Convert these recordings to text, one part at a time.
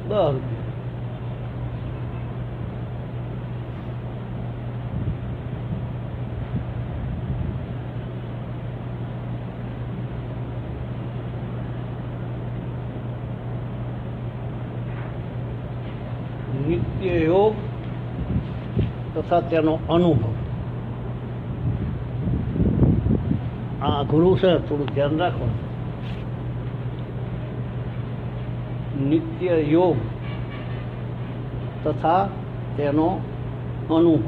₹10. નિત્ય યોગ તથા તેનો અનુભવ. આ અઘરું છે, થોડું ધ્યાન રાખો. નિત્ય યોગ તથા તેનો અનુભવ.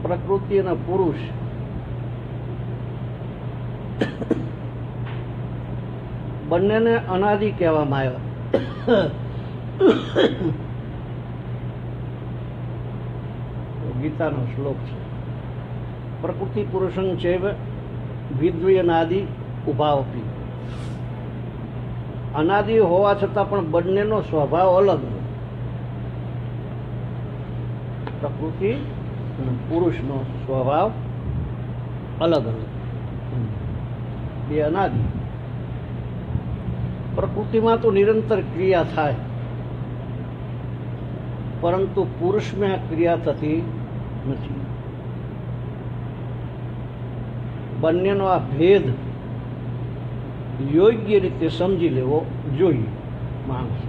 પ્રકૃતિ અને પુરુષ બંનેને અનાદિ કહેવામાં આવ્યા. ગીતાનો શ્લોક છે. પ્રકૃતિ પુરુષં ચૈવ વિદ્વયનાદિ ઉભાવપી. અનાદિ હોવા છતાં પણ બંનેનો સ્વભાવ અલગ. પ્રકૃતિ અને પુરુષનો સ્વભાવ અલગ અલગ, બે અનાદિ. પ્રકૃતિમાં તો નિરંતર ક્રિયા થાય, પરંતુ પુરુષમાં ક્રિયા થતી નથી. બંનેનો આ ભેદ યોગ્ય રીતે સમજી લેવો જોઈએ માણસ.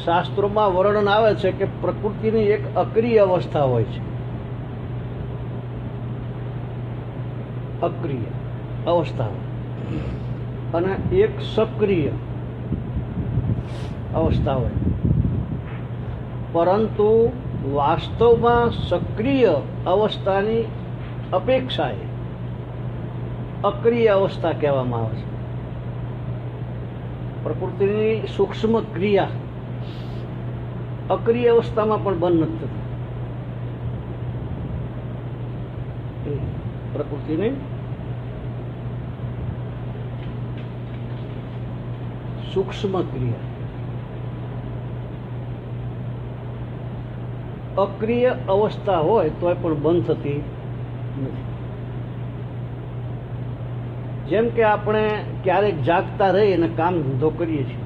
શાસ્ત્રોમાં વર્ણન આવે છે કે પ્રકૃતિની એક અક્રિય અવસ્થા હોય છે. અક્રિય અવસ્થા અને એક સક્રિય અવસ્થા હોય. પરંતુ વાસ્તવમાં સક્રિય અવસ્થાની અપેક્ષાએ અક્રિય અવસ્થા કહેવામાં આવે છે. પ્રકૃતિની સૂક્ષ્મ ક્રિયા અક્રિય અવસ્થામાં પણ બંધ નથી થતી. પ્રકૃતિની સૂક્ષ્મ ક્રિયા અક્રિય અવસ્થા હોય તો પણ બંધ થતી નથી. જેમ કે આપણે ક્યારેક જાગતા રહી અને કામ ધંધો કરીએ છીએ,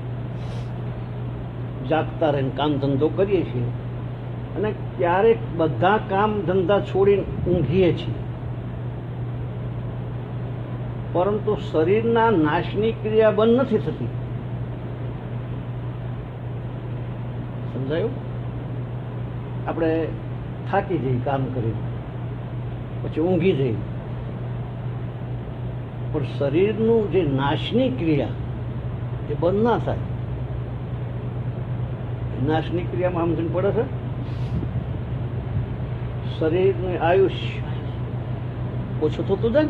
જાગતા રહીને કામ ધંધો કરીએ છીએ, અને ક્યારેક બધા કામ ધંધા છોડીને ઊંઘીએ છીએ, પરંતુ શરીરના નાશની ક્રિયા બંધ નથી થતી. સમજાયું? આપણે થાકી જઈએ કામ કરી, પછી ઊંઘી જઈએ, પણ શરીરનું જે નાશની ક્રિયા એ બંધ ના થાય. નાશની ક્રિયામાં સમજણ પડે છે. શરીરનું આયુષ્ય ઓછું થતું જાય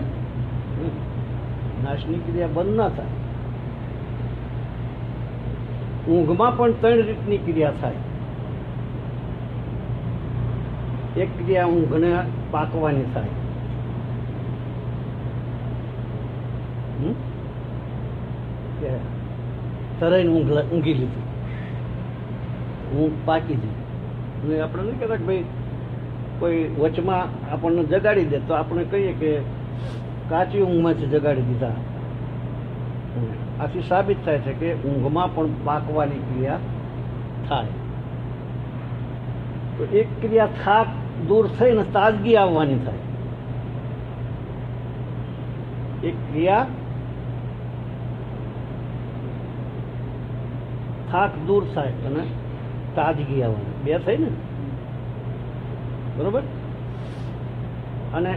ને, નાશની ક્રિયા બંધ ના થાય. ઊંઘમાં પણ 3 રીતની ક્રિયા થાય. એક ક્રિયા ઊંઘને પાકવાની થાય. તરાઈને ઊંઘી લીધું, ઊંઘ પાકી જાય. આપણે નહીં કહેતા કે ભાઈ કોઈ વચમાં આપણને જગાડી દે તો આપણે કહીએ કે કાચી ઊંઘમાંથી જગાડી દીધા. આથી સાબિત થાય છે કે ઊંઘમાં પણ પાકવાની ક્રિયા થાય. તો એક ક્રિયા થાક દૂર થઈને તાજગી આવવાની થાય. એક ક્રિયા થાક દૂર થાય અને તાજગી આવવાની, બે થઈ ને, બરોબર. અને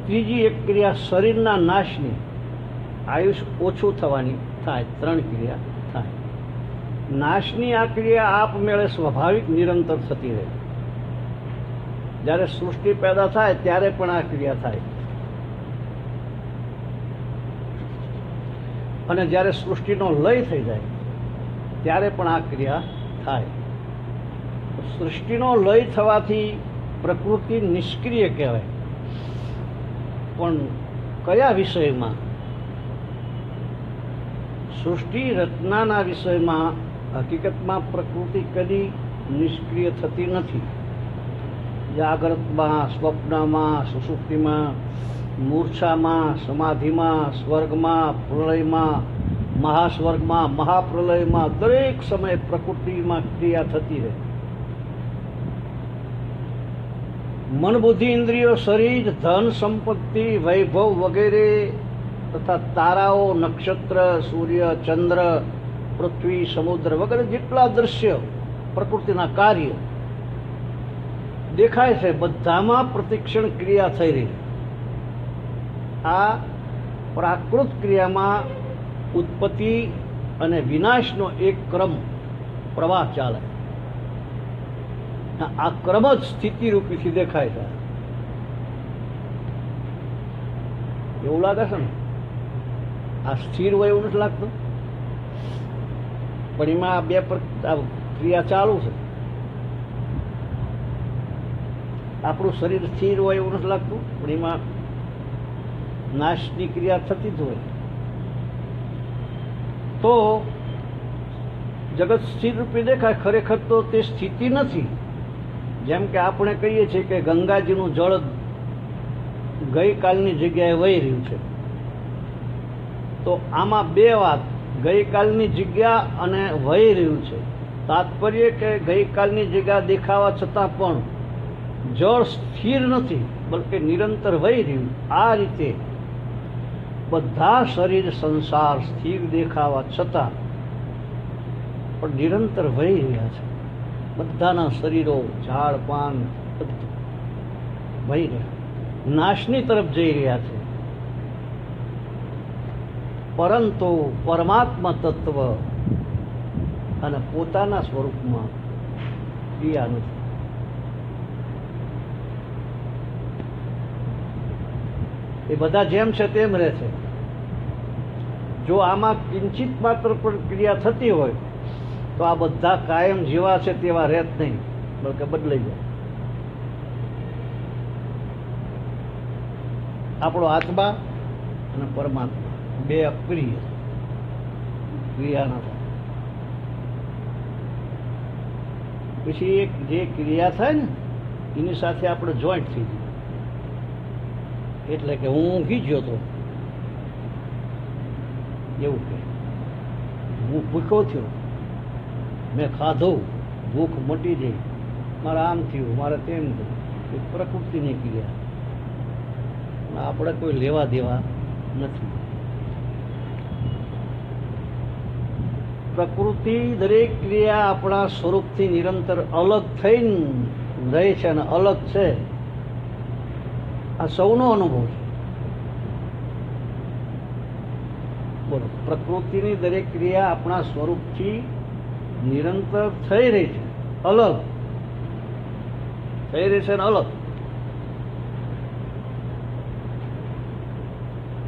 ત્રીજી એક ક્રિયા શરીરના નાશની, આયુષ્ય ઓછું થવાની થાય. 3 ક્રિયા થાય. નાશની આ ક્રિયા આપમેળે સ્વાભાવિક નિરંતર થતી રહે. જ્યારે સૃષ્ટિ પેદા થાય ત્યારે પણ આ ક્રિયા થાય, અને જ્યારે સૃષ્ટિનો લય થઈ જાય ત્યારે પણ આ ક્રિયા થાય. સૃષ્ટિનો લય થવાથી પ્રકૃતિ નિષ્ક્રિય કહેવાય. પણ કયા વિષયમાં? સૃષ્ટિ રચનાના વિષયમાં હકીકતમાં પ્રકૃતિ કદી નિષ્ક્રિય થતી નથી. જાગ્રતમાં, સ્વપ્નમાં, સુષુપ્તિમાં, મૂર્છામાં, સમાધિમાં, સ્વર્ગમાં, પ્રલયમાં, મહાસ્વર્ગમાં, મહાપ્રલયમાં દરેક સમયે પ્રકૃતિમાં ક્રિયા થતી રહે. મન, બુદ્ધિ, ઇન્દ્રિયો, શરીર, ધન, સંપત્તિ, વૈભવ વગેરે તથા તારાઓ, નક્ષત્ર, સૂર્ય, ચંદ્ર, પૃથ્વી, સમુદ્ર વગેરે જેટલા દ્રશ્ય પ્રકૃતિના કાર્ય દેખાય છે, બધામાં પ્રતિક્ષણ ક્રિયા થઈ રહી. આ પ્રાકૃત ક્રિયામાં ઉત્પત્તિ અને વિનાશનો એક ક્રમ પ્રવાહ ચાલે. આ ક્રમ જ સ્થિતિરૂપીથી દેખાય છે. એવું લાગે છે ને આ સ્થિર હોય એવું નથી લાગતું, પણ એમાં આ બે ક્રિયા ચાલુ છે. આપણું શરીર સ્થિર હોય એવું નથી લાગતું, પણ એમાં નાશની ક્રિયા થતી જ હોય. તો જગત સ્થિર રૂપે દેખાય, ખરેખર તો તે સ્થિતિ નથી. જેમ કે આપણે કહીએ છીએ કે ગંગાજીનું જળ ગઈકાલની જગ્યાએ વહી રહ્યું છે, તો આમાં બે વાત, ગઈકાલની જગ્યા અને વહી રહ્યું છે. તાત્પર્ય કે ગઈકાલની જગ્યા દેખાવા છતાં પણ જળ સ્થિર નથી, બલકે નિરંતર વહી રહ્યું. આ રીતે બધા શરીર સંસાર સ્થિર દેખાવા છતાં પણ નિરંતર વહી રહ્યા છે. બધાના શરીરો, ઝાડ પાન બધું વહી રહ્યા, નાશની તરફ જઈ રહ્યા છે. પરંતુ પરમાત્મા તત્વ અને પોતાના સ્વરૂપમાં ક્રિયા નથી. એ બધા જેમ છે તેમ રહે છે. જો આમાં કિંચિત માત્ર પણ ક્રિયા થતી હોય તો આ બધા કાયમ જેવા છે તેવા રહે જ નહીં, બલકે બદલાઈ જાય. આપણો આત્મા અને પરમાત્મા બે અક્રિય ક્રિયા ન થાય. પછી એક જે ક્રિયા થાય ને એની સાથે આપણે જોઈન્ટ થઈ જાય. એટલે કે હું ઊંઘી ગયો તો એવું કે હું ભૂખ્યો થયો, મેં ખાધું, ભૂખ મટી ગઈ, મારે આમ થયું, મારે તેમ થયું. એ પ્રકૃતિની ક્રિયા, આપણે કોઈ લેવા દેવા નથી. પ્રકૃતિ દરેક ક્રિયા આપણા સ્વરૂપથી નિરંતર અલગ થઈને રહે છે અને અલગ છે. આ સૌનો અનુભવ છે. બોલો, પ્રકૃતિની દરેક ક્રિયા આપણા સ્વરૂપથી નિરંતર થઈ રહી છે, અલગ થઈ રહી છે ને અલગ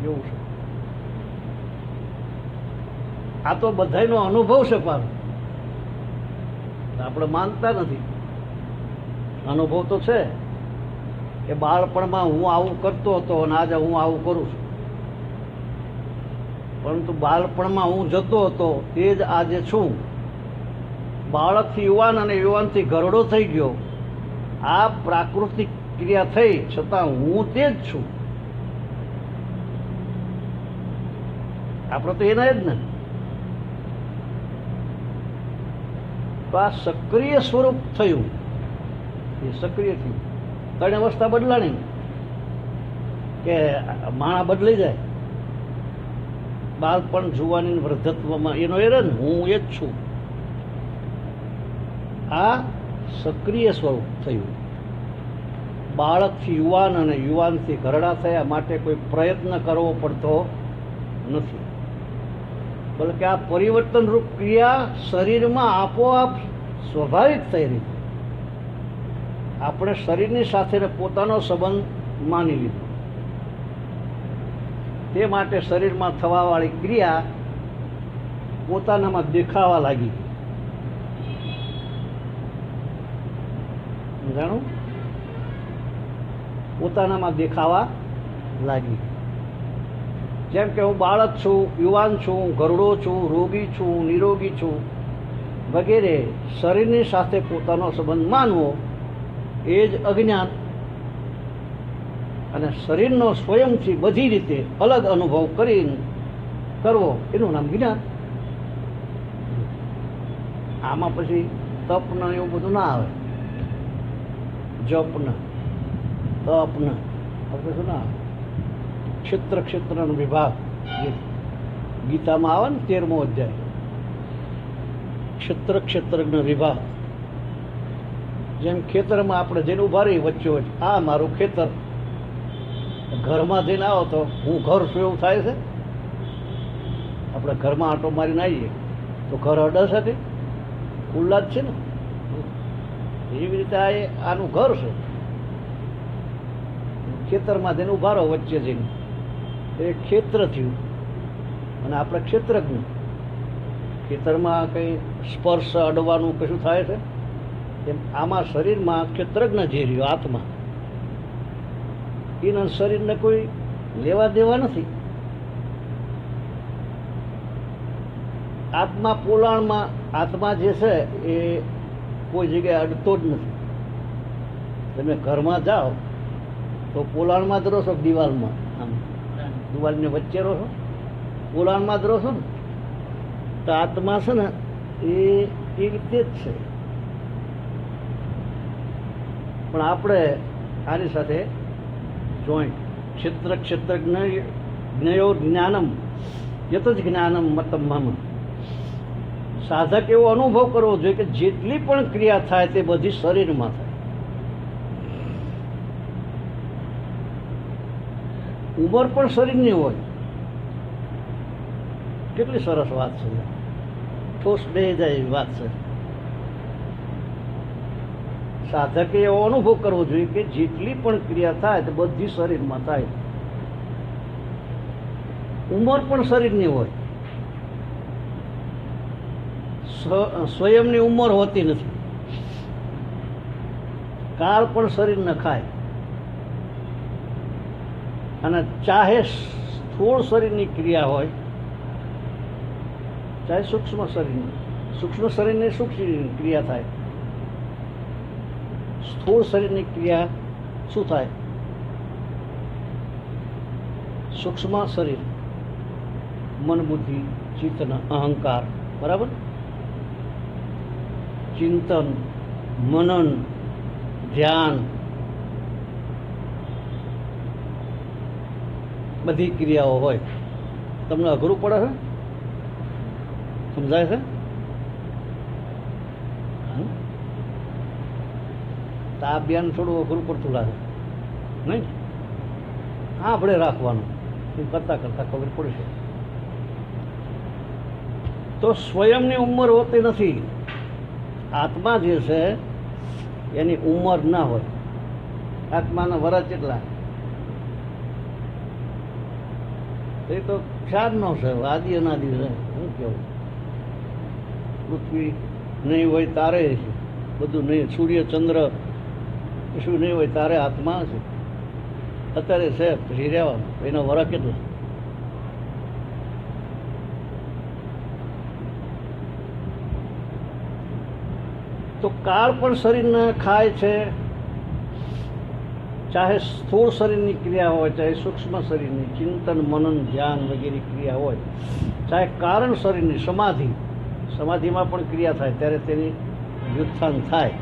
એવું છે. આ તો બધાનો અનુભવ છે, પણ આપણે માનતા નથી. અનુભવ તો છે કે બાળપણમાં હું આવું કરતો હતો અને આજે હું આવું કરું છું. પરંતુ બાળપણમાં હું જતો હતો તે જ આજે છું. બાળકથી યુવાન અને યુવાનથી ઘરડો થઈ ગયો. આ પ્રાકૃતિક ક્રિયા થઈ છતાં હું તે જ છું. આપણે તો એના જ ને. તો આ સક્રિય સ્વરૂપ થયું, એ સક્રિય થયું. ત્રણ અવસ્થા બદલાણી કે માણા બદલાઈ જાય. બાળપણ, જુવાની, વૃદ્ધત્વમાં એનો એ ને હું એ જ છું. આ સક્રિય સ્વરૂપ થયું. બાળકથી યુવાન અને યુવાનથી ઘરડા થયા માટે કોઈ પ્રયત્ન કરવો પડતો નથી, બલકે આ પરિવર્તનરૂપ ક્રિયા શરીરમાં આપોઆપ સ્વાભાવિક થઈ રહી. આપણે શરીરની સાથે પોતાનો સંબંધ માની લીધો. તે માટે શરીરમાં થવાવાળી ક્રિયા પોતાનામાં દેખાવા લાગી. જાણો, પોતાનામાં દેખાવા લાગી. જેમ કે હું બાળક છું, યુવાન છું, ઘરડો છું, રોગી છું, નિરોગી છું વગેરે શરીરની સાથે પોતાનો સંબંધ માનવો એ જ અજ્ઞાન. અને શરીરનો સ્વયંથી બધી રીતે અલગ અનુભવ કરીને કરવો એનું નામ જ્ઞાન. આમાં પછી તપ ને એવું બધું ના આવે, જપ ને તપ ને આવું કશું ના આવે. ક્ષેત્ર ક્ષેત્રનો વિભાગ જે ગીતામાં આવે ને 13મો અધ્યાય, ક્ષેત્ર ક્ષેત્રજ્ઞ વિભાગ. જેમ ખેતરમાં આપણે જઈને ઉભા રહી વચ્ચે વચ્ચે, આ મારું ખેતર. ઘરમાં જઈને આવો તો હું ઘર છું એવું થાય છે. આપણે ઘરમાં આંટો મારીને આવીએ તો ઘર અડસ હતી, ખુલ્લા જ છે ને. એવી રીતે આ આનું ઘર છે. ખેતરમાં જઈને ઉભા રહો વચ્ચે જઈને, એ ક્ષેત્ર થયું. અને આપણે ક્ષેત્રજ્ઞ. ખેતરમાં કંઈ સ્પર્શ અડવાનું કશું થાય છે એમ આમાં શરીરમાં ક્ષેત્રજ્ઞ જે રહ્યો આત્મા, એના શરીરને કોઈ લેવા દેવા નથી. આત્મા પોલાણમાં, આત્મા જે છે એ કોઈ જગ્યાએ અડતો જ નથી. તમે ઘરમાં જાઓ તો પોલાણમાં જ રહો છો, દિવાલમાં, આમ દિવાલની વચ્ચે રહો છો, પોલાણમાં જ રહો છો ને. તો આત્મા છે ને એ રીતે જ છે. પણ આપણે આની સાથે જોઈન્ટ ક્ષેત્ર ક્ષેત્ર જ્ઞયો જ્ઞાનમ યત જ જ્ઞાનમ મતમ મમ. સાધક એવો અનુભવ કરવો જોઈએ કે જેટલી પણ ક્રિયા થાય તે બધી શરીરમાં થાય. ઉંમર પણ શરીરની હોય. કેટલી સરસ વાત છે, ઠોસ બે જાય એવી વાત છે. સાધકે એવો અનુભવ કરવો જોઈએ કે જેટલી પણ ક્રિયા થાય તે બધી શરીરમાં થાય. ઉંમર પણ શરીરની હોય. સ્વયંની ઉંમર હોતી નથી. કાળ પણ શરીરને ખાય. અને ચાહે સ્થૂળ શરીરની ક્રિયા હોય, ચાહે સૂક્ષ્મ શરીરની સૂક્ષ્મ ક્રિયા થાય. સ્થૂળ શરીરની ક્રિયા શું થાય? સૂક્ષ્મ શરીર, મન બુદ્ધિ ચિત્ત અહંકાર, બરાબર. ચિંતન, મનન, ધ્યાન, બધી ક્રિયાઓ હોય. તમને અઘરું પડે છે? સમજાય છે? તો આ બેન થોડું અઘરું પડતું લાગે નહીં? હા, આપણે રાખવાનું, એ કરતા કરતા ખબર પડશે. તો સ્વયંની ઉંમર હોતી નથી. આત્મા જે છે એની ઉંમર ના હોય. આત્માના વરસ કેટલા એ તો ખ્યાલ ન છે, આદિ અનાદિ છે. શું કેવું? પૃથ્વી નહીં હોય તારે છે, બધું નહીં, સૂર્ય ચંદ્ર શું નહીં હોય તારે આત્મા છે. અત્યારે છે પછી રહેવાનું, એના વરસ કેટલા? તો કાળ પણ શરીરને ખાય છે. ચાહે સ્થૂળ શરીરની ક્રિયા હોય, ચાહે સૂક્ષ્મ શરીરની ચિંતન મનન ધ્યાન વગેરે ક્રિયા હોય, ચાહે કારણ શરીરની સમાધિમાં પણ ક્રિયા થાય ત્યારે તેની વ્યુત્થાન થાય.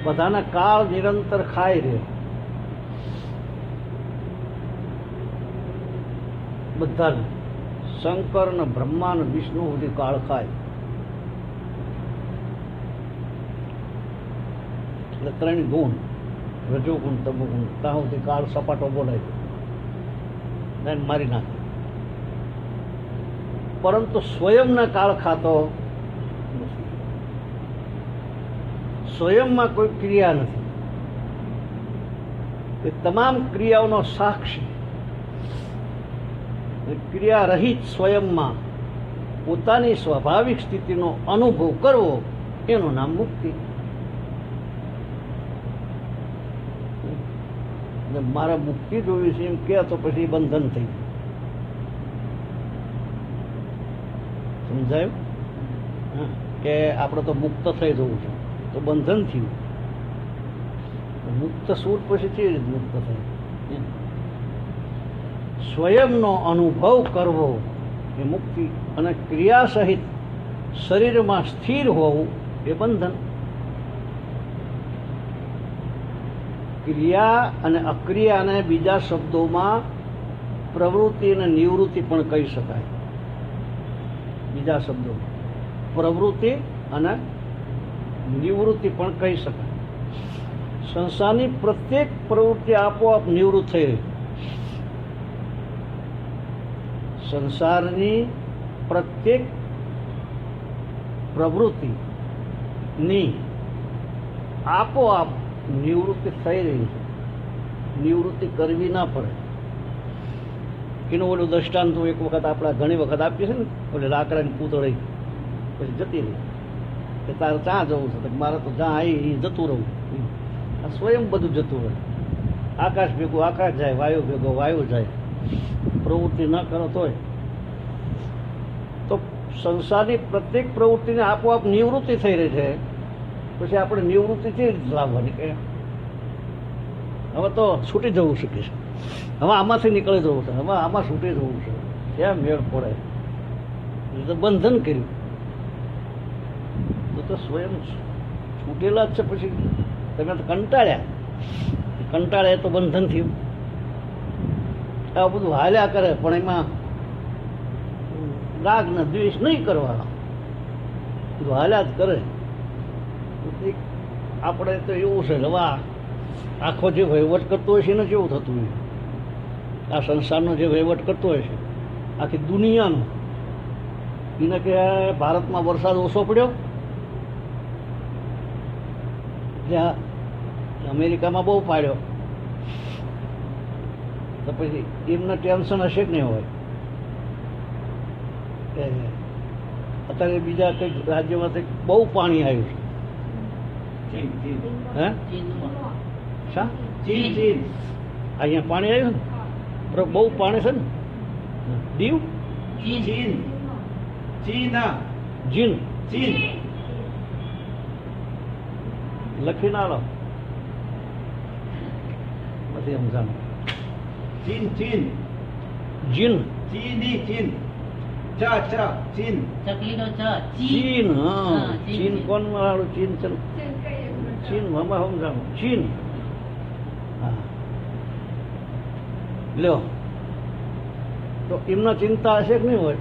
બધાના કાળ નિરંતર ખાય રહે. બધાને શંકર ને બ્રહ્મા ને વિષ્ણુ સુધી કાળ ખાય. એટલે 3 ગુણ, રજોગુણ તમોગુણ, ત્યાં સુધી કાળ સપાટો બોલાય દે, મારી નાખે. પરંતુ સ્વયંના કાળ ખાતો નથી. સ્વયંમાં કોઈ ક્રિયા નથી. એ તમામ ક્રિયાઓનો સાક્ષી, ક્રિયા રહિત સ્વયંમાં પોતાની સ્વાભાવિક સ્થિતિનો અનુભવ કરવો, એનું નામ મુક્તિ. મારે મુક્તિ જોવી છે એમ કે તો પછી બંધન થઈ ગયું. સમજાયું? હા, કે આપણે તો મુક્ત થઈ જવું છે તો બંધન થયું. મુક્ત સૂર પછી કેવી રીતે મુક્ત થાય? સ્વયંનો અનુભવ કરવો એ મુક્તિ, અને ક્રિયા સહિત શરીરમાં સ્થિર હોવું એ બંધન. ક્રિયા અને અક્રિયાને બીજા શબ્દોમાં પ્રવૃત્તિ અને નિવૃત્તિ પણ કહી શકાય. બીજા શબ્દોમાં પ્રવૃત્તિ અને નિવૃત્તિ પણ કહી શકાય. સંસારની પ્રત્યેક પ્રવૃત્તિ આપોઆપ નિવૃત્ત થઈ રહી. સંસારની પ્રત્યેક પ્રવૃત્તિની આપોઆપ નિવૃત્તિ થઈ રહી છે. નિવૃત્તિ કરવી ના પડે. એનું ઓલું દ્રષ્ટાંત એક વખત આપણા ઘણી વખત આપીએ છે ને, ઓલી લાકડાની પૂતળી પછી જતી રહી કે તારે ત્યાં જવું છે, મારે તો જ્યાં આવી જતું રહું. આ સ્વયં બધું જતું રહે. આકાશ ભેગું આકાશ જાય, વાયુ ભેગો વાયુ જાય. પ્રવૃત્તિ ન કરો તોય તો સંસારની પ્રત્યેક પ્રવૃત્તિને આપોઆપ નિવૃત્તિ થઈ રહી છે. પછી આપણે નિવૃત્તિ કેવી રીતે લાવવાની કે હવે તો છૂટી જવું શકે છે, હવે આમાંથી નીકળી જવું છે, હવે આમાં છૂટી જવું છે, ક્યાં મેળ પડે? તો બંધન કર્યું તો સ્વયં છૂટેલા જ છે. પછી તમે તો કંટાળ્યા તો બંધન થયું. આ બધું હાલ્યા કરે પણ એમાં રાગ ને દ્વેષ નહીં કરવાનો, બધું હાલ્યા જ કરે. આપણે તો એવું છે હવે આખો જે વહીવટ કરતો હોય છે એને કેવું થતું હોય, આ સંસારનો જે વહીવટ કરતો હોય છે આખી દુનિયાનો, એને કે ભારતમાં વરસાદ ઓછો પડ્યો, ત્યાં અમેરિકામાં બહુ પાડ્યો, તો પછી એમને ટેન્શન હશે જ નહીં હોય. અત્યારે બીજા કંઈક રાજ્યમાંથી બહુ પાણી આવ્યું છે. હે શા અહીંયા પાણી આવ્યું ને, બહુ પાણી છે ને. દીવ જીન લખી ના લો, નથી સમજાણું. જીન ચીન, હા ચીન કોણ વાળું ચીન છે? ચીન હમણાં સમજાણું. ચીન હા લ્યો, તો એમના ચિંતા હશે કે નહીં હોય?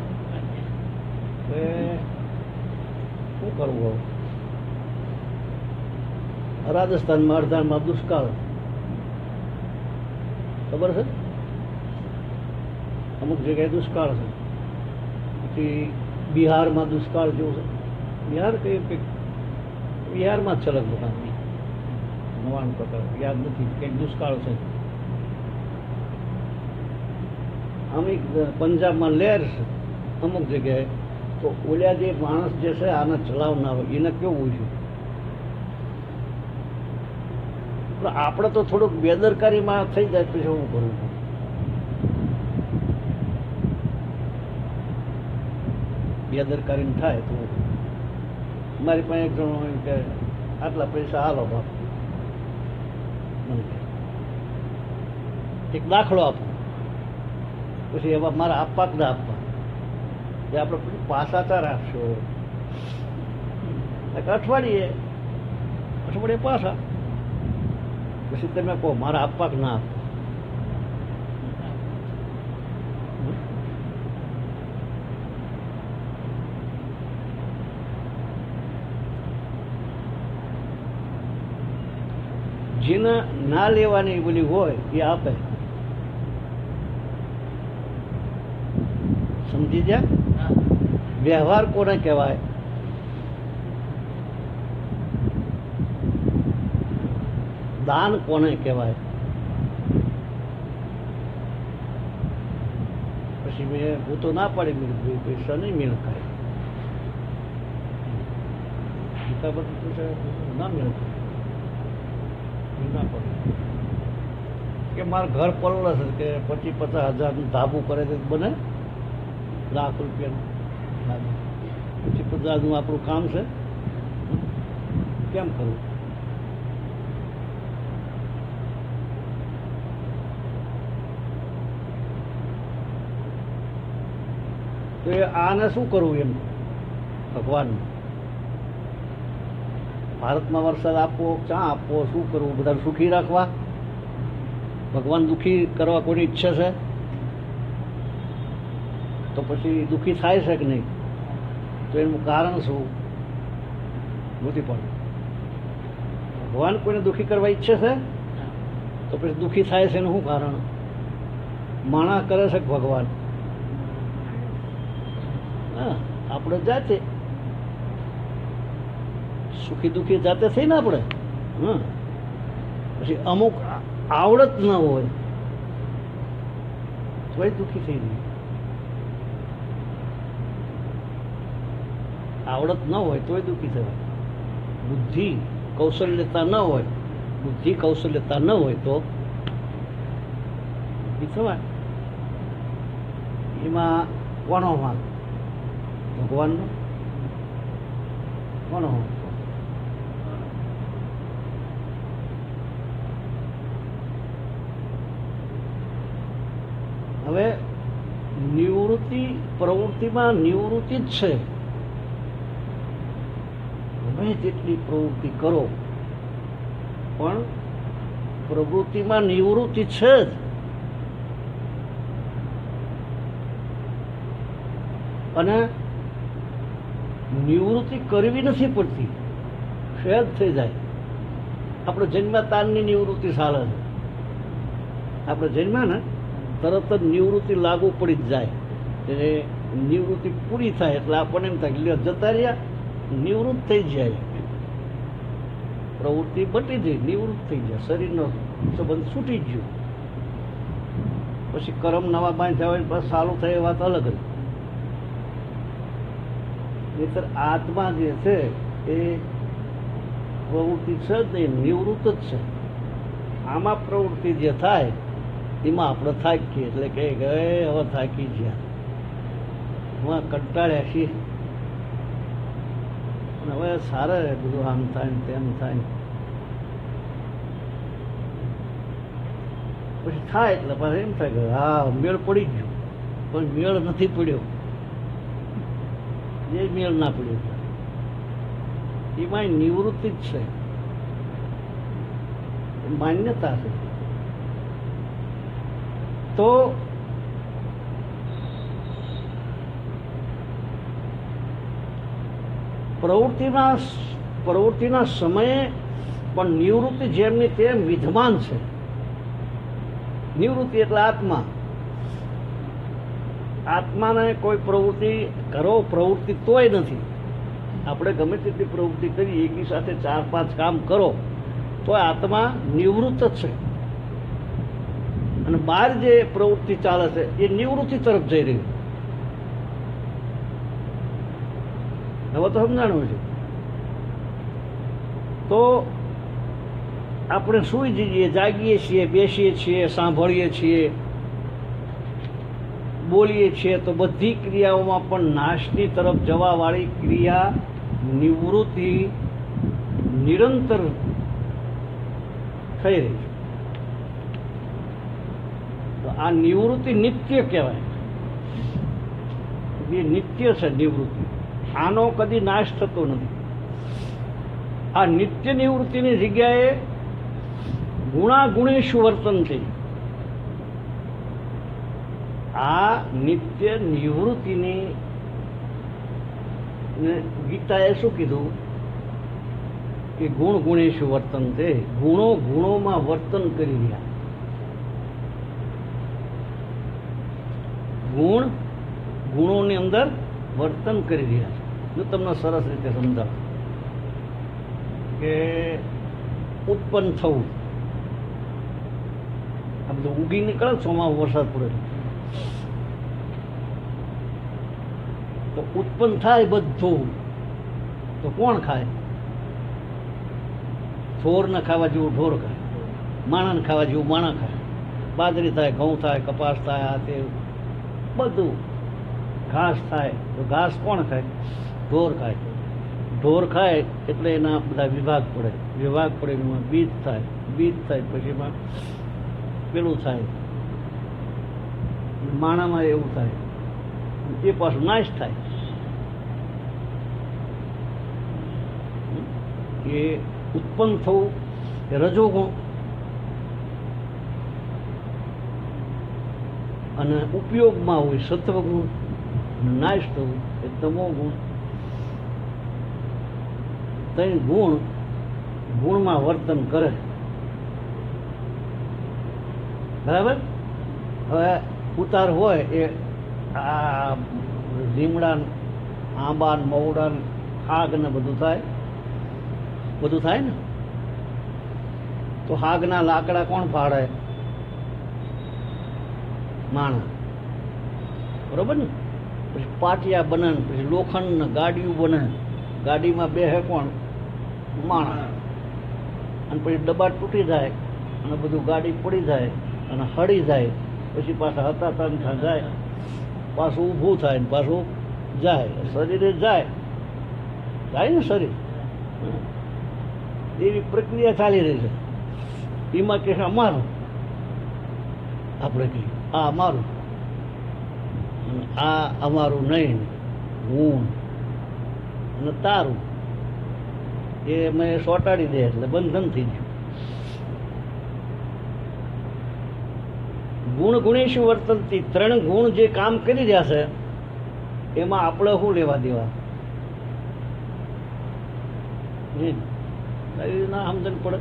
શું કરવું? રાજસ્થાનમાં અડધામાં દુષ્કાળ, ખબર છે? અમુક જગ્યાએ દુષ્કાળ છે. પછી બિહારમાં દુષ્કાળ જેવું છે. બિહાર કંઈક બિહારમાં જ છે લગભગ 99% યાદ નથી, કંઈક દુષ્કાળ છે. અમુક પંજાબમાં લહેર છે અમુક જગ્યાએ. તો ઓલ્યા જે માણસ જે છે આને ચલાવનાર એને કેવું હોય છે? આપણે તો થોડુંક બેદરકારીમાં થઈ જાય પછી શું કરવું? બેદરકારી થાય તો મારી પાસે એક જણો એમ કે આટલા પૈસા હાલો બાપ, એક દાખલો આપો, પછી એવા મારા આપવા કે ના આપવા એ આપણે પછી પાછા ચાર આપશો. અઠવાડિયે પાછા, પછી તમે કહો મારા આપવા કે ના આપવા. જેને ના લેવાની બોલી હોય એ આપે. સમજી ગયા? વ્યવહાર કોને કહેવાય? દાન કોને કહેવાય? પછી મેં હું તો ના પાડી, મેં પૈસા નહીં મેળખાય. ગીતા બધું ના મેળખાય ના પડે કે મારું ઘર પડેલો છે કે 25-50 હજારનું ધાબુ કરે તો બને, લાખ રૂપિયાનું 25-50 આપણું કામ છે, કેમ કરવું? તો એ આને શું કરવું એમ ભગવાન ભારતમાં વરસાદ આપવો ક્યાં આપવો શું કરવું બધાને સુખી રાખવા ભગવાન દુઃખી કરવા કોઈની ઈચ્છા છે તો પછી દુઃખી થાય છે કે નહીં તો એનું કારણ શું નથી પડે ભગવાન કોઈને દુઃખી કરવા ઈચ્છે છે તો પછી દુઃખી થાય છે એનું શું કારણ માણા કરે છે કે ભગવાન હા આપણે જાતે સુખી દુઃખી જાતે થઈ ને આપણે હા પછી અમુક આવડત ન હોય તોય દુઃખી થઈ જાય આવડત ન હોય તોય દુઃખી થવાય બુદ્ધિ કૌશલ્યતા ન હોય બુદ્ધિ કૌશલ્યતા ન હોય તો દુઃખી થવાય એમાં કોનો વાંક ભગવાનનો કોનો વાંક હવે નિવૃત્તિ પ્રવૃત્તિમાં નિવૃત્તિ જ છે ગમે તેટલી પ્રવૃત્તિ કરો પણ પ્રવૃત્તિમાં નિવૃત્તિ છે જ અને નિવૃત્તિ કરવી નથી પડતી સહેજ થઈ જાય આપણે જન્મ્યા તારની નિવૃત્તિ ચાલે છે આપણે જન્મ્યા ને તરત જ નિવૃત્તિ લાગુ પડી જ જાય એટલે નિવૃત્તિ પૂરી થાય એટલે આપણને એમ થાય કે જતા રહ્યા નિવૃત્ત થઈ જાય પ્રવૃત્તિ બટી જાય નિવૃત્ત થઈ જાય શરીરનો સંબંધ છૂટી ગયો પછી કર્મ નવા બાંધ્યા હોય બસ ચાલુ થાય એ વાત અલગ જ નહીતર આત્મા જે છે એ પ્રવૃત્તિ છે જ નહીં નિવૃત્ત જ છે આમાં પ્રવૃત્તિ જે થાય એમાં આપણે થાકીએ એટલે કે હવે થાકી ગયા હું કંટાળ્યા છીએ હવે સારા બધું આમ થાય ને તેમ થાય પછી થાય એટલે પાછું એમ થાય કે હા મેળ પડી ગયો પણ મેળ નથી પડ્યો જે મેળ ના પડ્યો એમાં નિવૃત્તિ જ છે માન્યતા છે તો પ્રવૃત્તિના સમયે પણ નિવૃત્તિ જેમની તેમ વિદ્યમાન છે નિવૃત્તિ એટલે આત્મા આત્માને કોઈ પ્રવૃત્તિ કરો પ્રવૃત્તિ તોય નથી આપણે ગમે તેટલી પ્રવૃત્તિ કરી એકી સાથે 4-5 કામ કરો તો આત્મા નિવૃત્ત જ છે અને બહાર જે પ્રવૃત્તિ ચાલે છે એ નિવૃત્તિ તરફ જઈ રહી હવે તો સમજાણું છે તો આપણે સૂઈ જઈએ જાગીએ છીએ બેસીએ છીએ સાંભળીએ છીએ બોલીએ છીએ તો બધી ક્રિયાઓમાં પણ નાશની તરફ જવાવાળી ક્રિયા નિવૃત્તિ નિરંતર થઈ રહી છે તો આ નિવૃત્તિ નિત્ય કહેવાય એ નિત્ય છે નિવૃત્તિ આનો કદી નાશ થતો નથી આ નિત્ય નિવૃત્તિની જગ્યાએ ગુણાગુણેશુ વર્તન થઈ આ નિત્ય નિવૃત્તિની ગીતાએ શું કીધું કે ગુણ ગુણેશુ વર્તન છે ગુણો ગુણોમાં વર્તન કરી રહ્યા ગુણ ગુણોની અંદર વર્તન કરી રહ્યા છે હું તમને સરસ રીતે સમજાવું કે ઉત્પન્ન થવું આ બધું ઉગી નીકળે ચોમાસું વરસાદ પડે તો ઉત્પન્ન થાય બધું તો કોણ ખાય ઢોરને ખાવા જેવું ઢોર ખાય માણાને ખાવા જેવું માણા ખાય બાજરી થાય ઘઉં થાય કપાસ થાય આ તે બધું ઘાસ થાય તો ઘાસ કોણ ખાય ઢોર ખાય ઢોર ખાય એટલે એના બધા વિભાગ પડે એમાં બીજ થાય પછી એમાં પેલું થાય માણામાં એવું થાય એ પાછું નાશ થાય. એ ઉત્પન્ન થવું એ રજોગુણ અને ઉપયોગમાં હોય સત્વગુણ, નાશ થવું એ તમોગુણ. ત્રણ ગુણ ગુણમાં વર્તન કરે. બરાબર. હવે ઉતાર હોય એ આ લીમડા, આંબા, મવડા, હાગ ને બધું થાય ને. તો હાગના લાકડા કોણ ફાડે? માણસ. બરોબર ને. પછી પાટિયા બને, પછી લોખંડ ગાડીઓ બને. ગાડીમાં બેસે કોણ? માણસ. અને પછી ડબ્બા તૂટી જાય અને બધું ગાડી પડી જાય અને હળી જાય. પછી પાછા હતા તંથા જાય, પાછું ઊભું થાય ને પાછું જાય. શરીરે જાય ને શરીર. એવી પ્રક્રિયા ચાલી રહી છે. એમાં કે અમારું, આપણે કહીએ આ અમારું, આ અમારું નહીં, હું અને તારું. એ મેં સોટાડી દે એટલે બંધન થઈ ગયું. ગુણ ગુણેશુ વર્તનથી, ત્રણ ગુણ જે કામ કરી રહ્યા છે એમાં આપણે શું લેવા દેવા? ના સમજણ પડે.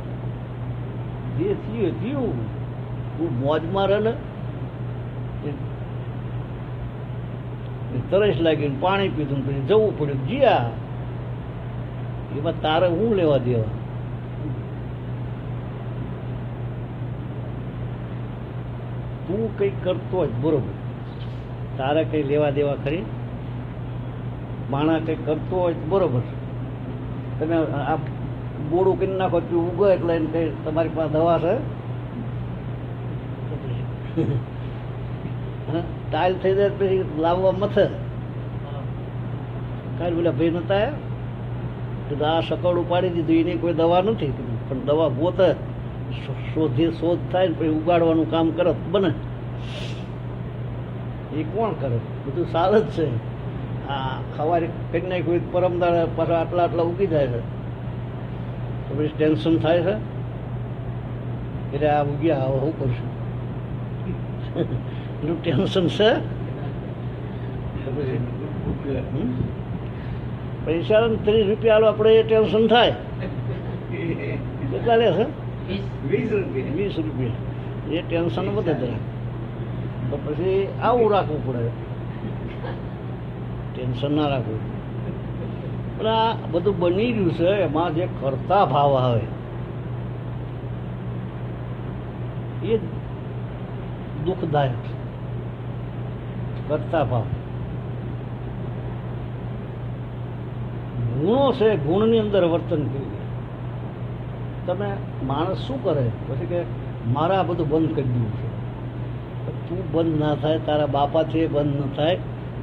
જે થયું થયું. હું મોજમાં રહે ને, તરસ લાગીને પાણી પીધું, પછી જવું પડ્યું, જીયા. એમાં તારે શું લેવા દેવા? તું કંઈ કરતો હોય બરોબર, તારે કંઈ લેવા દેવા ખરી? માણા કંઈ કરતો હોય બરોબર. તમે આ બોડું કરી નાખો તું ઉગે એટલે એને કંઈ તમારી પાસે દવા છે? ટાઈલ થઈ જાય પછી લાવવા મથે. કાંઈ પેલા ભાઈ નતા આ સકડ ઉપાડી દીધું, એની કોઈ દવા નથી, પણ દવા ગોતે, શોધ થાય ને પછી ઉગાડવાનું કામ કરે બને. એ કોણ કરે? બધું સાર જ છે. આ સવારે કંઈ નાખ્યું પરમદાડે પાછા આટલા ઉગી જાય છે. તો પછી ટેન્શન થાય છે એટલે આ ઉગ્યા હવે શું કરશું? એટલું ટેન્શન છે. પૈસા 30 રૂપિયા આલો આપણે એ ટેન્શન થાય. કેટલા લે છે? 20 રૂપિયા. એ ટેન્શન વધે જરા. તો પછી આવું રાખવું પડે, ટેન્શન ના રાખવું. પણ આ બધું બની રહ્યું છે એમાં જે કરતા ભાવ આવે એ દુઃખદાયક. કરતા ભાવ ગુણો છે, ગુણની અંદર વર્તન કર્યું. તમે માણસ શું કરે? પછી કે મારે આ બધું બંધ કરી દીધું છે. તું બંધ ના થાય, તારા બાપાથી એ બંધ ન થાય.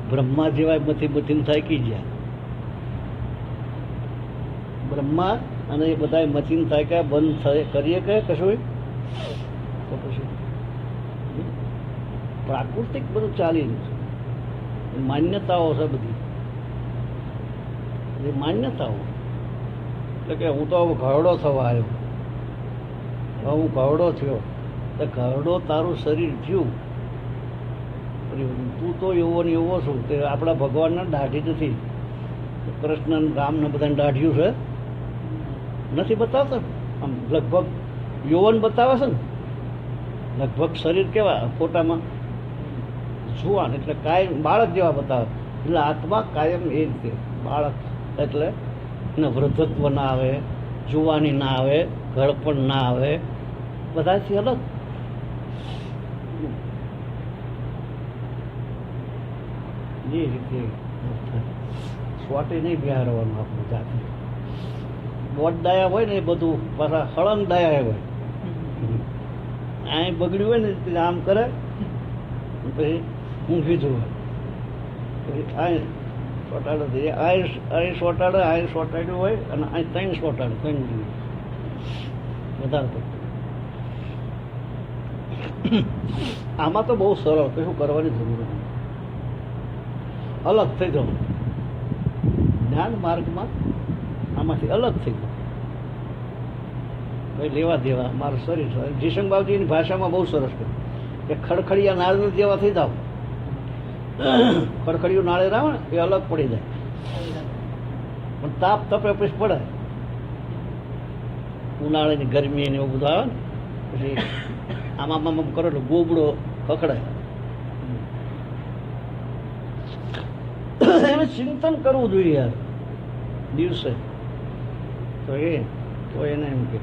બ્રહ્મા જેવા મથી થાય કી ગયા. બ્રહ્મા અને એ બધા મચીન થાય કે બંધ થાય કરીએ કે કશું? તો પછી પ્રાકૃતિક બધું ચાલી રહ્યું છે. માન્યતાઓ છે બધી, એ માન્યતાઓ. એટલે કે હું તો હવે ઘરડો થવા આવ્યો, હવે હું ઘરડો થયો. તો ઘરડો તારું શરીર થયું, તું તો એવો ને એવો છું. તે આપણા ભગવાનના દાઢી નથી. કૃષ્ણ રામને બધાને દાઢ્યું છે નથી બતાવતા? આમ લગભગ યૌવન બતાવે છે ને. લગભગ શરીર કેવા ફોટામાં જુવાન, એટલે કાયમ બાળક જેવા બતાવે. એટલે આત્મા કાયમ એ રીતે બાળક. એટલે એને વૃદ્ધત્વ ના આવે, જુવાની ના આવે, ઘડપણ ના આવે, બધાથી અલગ. એ રીતે સ્વાટે નહીં બિહારવાનું આપણું જાતે. બોટ ડાયા હોય ને એ બધું પાછા હળંગ ડાયા હોય. અહીં બગડ્યું હોય ને એટલે આમ કરે, પછી ઊંઘી જવું. પછી અહીં સોટાડે થઈ જાય. અહીં સોટાડે, અહીં સોટાડ્યું હોય અને અહીં 3 સોટાડે, 3 દિવસ વધારે પડતું. આમાં તો બહુ સરળ, કશું કરવાની જરૂર નથી. અલગ થઈ જાઓ, જ્ઞાન માર્ગમાં આમાંથી અલગ થઈ જાઓ, કંઈ લેવા દેવા મારું શરીર. જીસંગ બાબજીની ભાષામાં બહુ સરસ કહે કે ખડખડિયા નાળની જેવા થઈ જાઓ. ખડખડિયું નાળે રાવ ને એ અલગ પડી જાય, પણ તાપ તપે પછી પડે. ઉનાળાની ગરમી ને એવું બધું આવે ને પછી આમાં કરો એટલે ગોબડો પકડાય. એને ચિંતન કરવું જોઈએ યાર દિવસે. તો એને એમ કે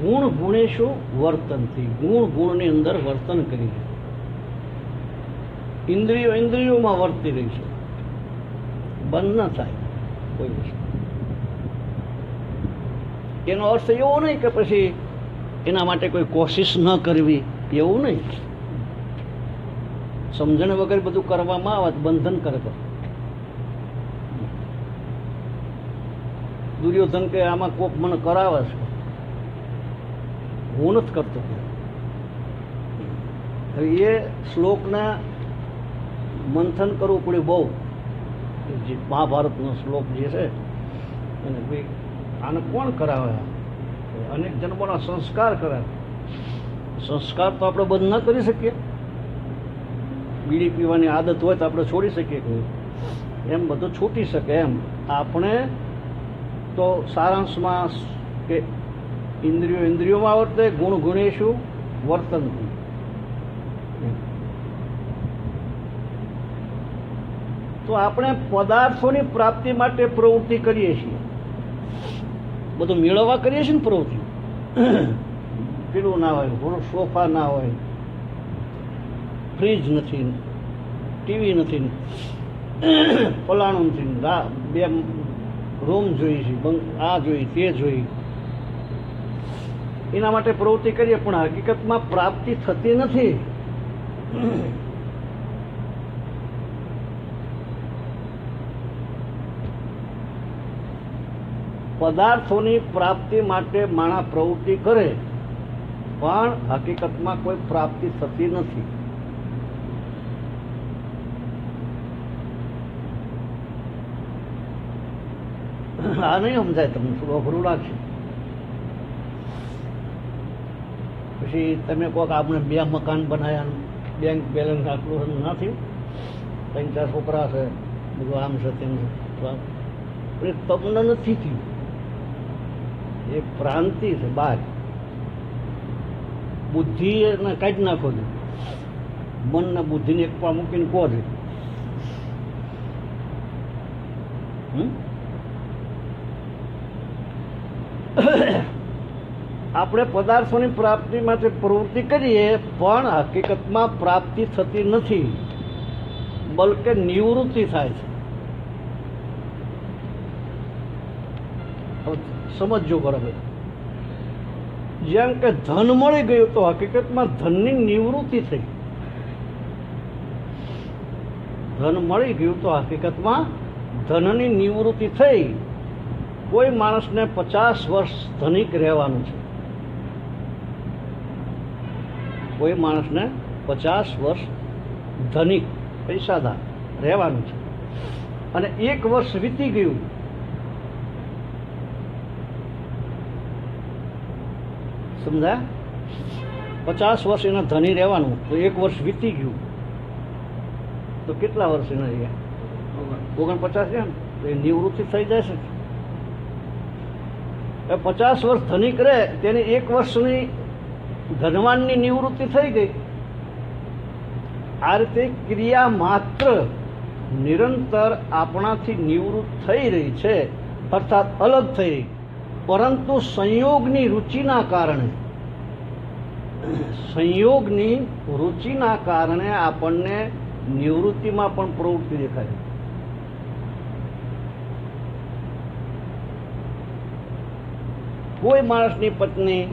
ગુણ ગુણેશું વર્તનથી, ગુણ ગુણની અંદર વર્તન કરી છે. ઇન્દ્રિયો ઇન્દ્રિયોમાં વર્તી રહી છે, બંધ ન થાય કોઈ વસ્તુ. એનો અર્થ એવો નહીં કે પછી એના માટે કોઈ કોશિશ ન કરવી, એવું નહીં. સમજણ વગર બધું કરવામાં આવે તો બંધન કરે. દુર્યોધન કે આમાં કોક મને કરાવે છે, હું નથી કરતો. એ શ્લોકને મંથન કરવું પડ્યું બહુ. જે મહાભારતનો શ્લોક જે છે એને ભાઈ આને કોણ કરાવે? અનેક જન્મોના સંસ્કાર કરાવે. સંસ્કાર તો આપણે બંધ ન કરી શકીએ. બીડી પીવાની આદત હોય તો આપણે છોડી શકીએ કે એમ બધું છૂટી શકે. એમ આપણે તો સારાંશમાં કે ઇન્દ્રિયો ઇન્દ્રિયોમાં વર્તે, ગુણ ગુણેશું વર્તન. તો આપણે પદાર્થોની પ્રાપ્તિ માટે પ્રવૃત્તિ કરીએ છીએ, બધું મેળવવા કરીએ છીએ ને પ્રવૃત્તિ. પેલું ના હોય, સોફા ના હોય, ફ્રીજ નથી, ટીવી નથી, ફલાણું નથી, બે રૂમ જોઈ છે, આ જોઈ તે જોઈ, એના માટે પ્રવૃત્તિ કરીએ, પણ હકીકતમાં પ્રાપ્તિ થતી નથી. પદાર્થોની પ્રાપ્તિ માટે માણસ પ્રવૃત્તિ કરે, પણ હકીકતમાં કોઈ પ્રાપ્તિ થતી નથી. આ નહીં સમજાય તમને, થોડું અઘરું લાગશે. પછી તમે કહો કે આપણે 2 મકાન બનાવ્યા, બેંક બેલેન્સ આટલું ના થયું, 3-4 છોકરા છે, બધું આમ છે તેમ છે, પણ તમને નથી થયું. એ ભ્રાંતિ છે બહાર. બુદ્ધિ એને કાઢી નાખો છો, મનને બુદ્ધિને એક પા મૂકીને કહો છો. આપણે પદાર્થોની પ્રાપ્તિ માટે પ્રવૃત્તિ કરીએ, પણ હકીકતમાં પ્રાપ્તિ થતી નથી, બલકે નિવૃત્તિ થાય છે. સમજો બરાબર. જેમ કે ધન મળી ગયું તો હકીકતમાં ધનની નિવૃત્તિ થઈ. ધન મળી ગયું તો હકીકતમાં ધનની નિવૃત્તિ થઈ. કોઈ માણસને 50 વર્ષ ધનિક રહેવાનું છે, કોઈ માણસને 50 વર્ષ ધનિક પૈસાદાર રહેવાનું છે, અને 1 વર્ષ વીતી ગયું, સમજ્યા? 50 વર્ષ એના ધની રહેવાનું, તો 1 વર્ષ વીતી ગયું તો કેટલા વર્ષ એના રહ્યા? 49 રહ્યા ને, તો એ નિવૃત્તિ થઈ જશે. 50 વર્ષ ધનિક રહે, તેની 1 વર્ષની ધનવાનની નિવૃત્તિ થઈ ગઈ. આ રીતે ક્રિયા માત્ર નિરંતર આપણાથી નિવૃત્ત થઈ રહી છે, અર્થાત અલગ થઈ રહી, પરંતુ સંયોગની રુચિના કારણે આપણને નિવૃત્તિમાં પણ પ્રવૃત્તિ દેખાય. કોઈ માણસની પત્ની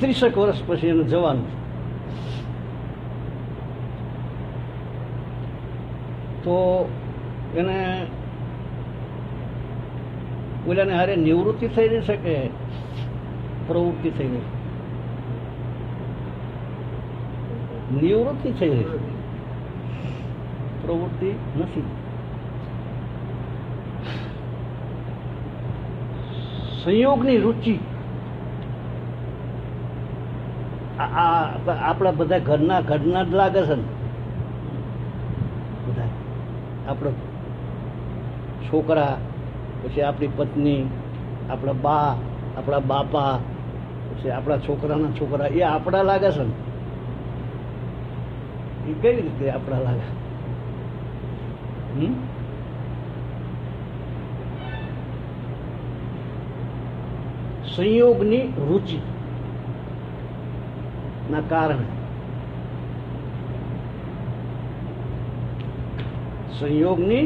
30 વર્ષ પછી એને જવાનું છે, તો એને ઓલાને હારે નિવૃત્તિ થઈ રહી છે કે પ્રવૃત્તિ થઈ રહી? નિવૃત્તિ થઈ રહી છે, પ્રવૃત્તિ નથી. સંયોગની રુચિ આપણા બધા ઘરના જ લાગે છે ને, બધા આપણા છોકરા, પછી આપણી પત્ની, આપણા બા, આપણા બાપા, પછી આપણા છોકરાના છોકરા, એ આપણા લાગે છે ને. એ કઈ રીતે આપણા લાગે? સંયોગની રુચિ ના કારણે, સંયોગની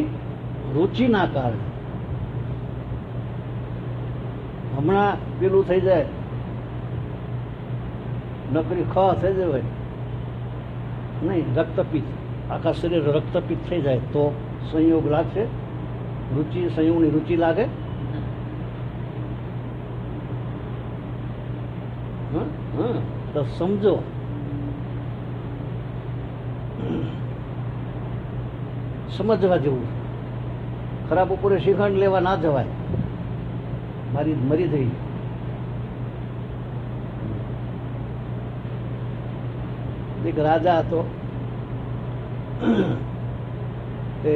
રુચિના કારણે હમણાં પેલું થઈ જાય, નકરી ખ થઈ જાય નહીં, રક્તપિત્ત, આખા શરીર રક્તપિત્ત થઈ જાય તો સંયોગ લાગશે? રુચિ, સંયોગની રુચિ લાગે? તો સમજો, સમજવા જેવું. ખરાબ ઉપરે શિખંડ લેવા ના જવાય, મારી મરી થઈ. એક રાજા હતો, તે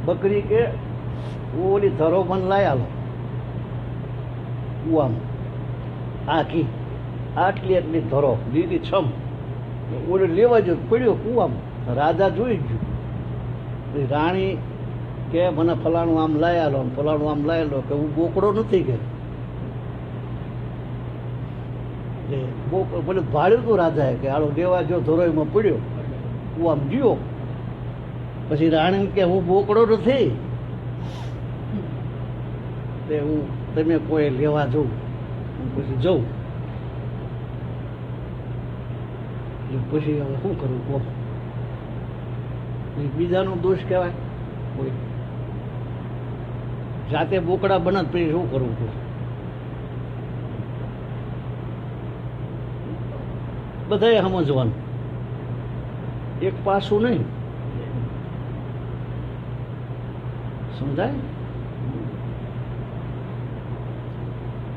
બકરી કે ઓલી ધરો મન લાયા લો કુવામાં, આખી આટલી આટલી ધરો લીલી છમ, ઓલે લેવા જો પડ્યો કુવામાં. રાજા જોઈ ગયું. રાણી કે મને ફલાણું આમ લાયા લો, ફલાણું આમ લાયા લો, કે હું બોકડો નથી, કે બોલે ભાડ્યું તું રાજાએ, કે આડો લેવા જો ધોરોમાં પડ્યો કુવામાં જીવો. પછી રાણી કે હું બોકડો નથી, તે હું તમે કોઈ લેવા જવું, પછી જવું. પછી હવે શું કરવું કહો? બીજાનો દોષ કહેવાય? કોઈ જાતે બોકડા બનત પછી શું કરવું કહો? બધાએ સમજવાનું, એક પાસું નહીં. સમજાય?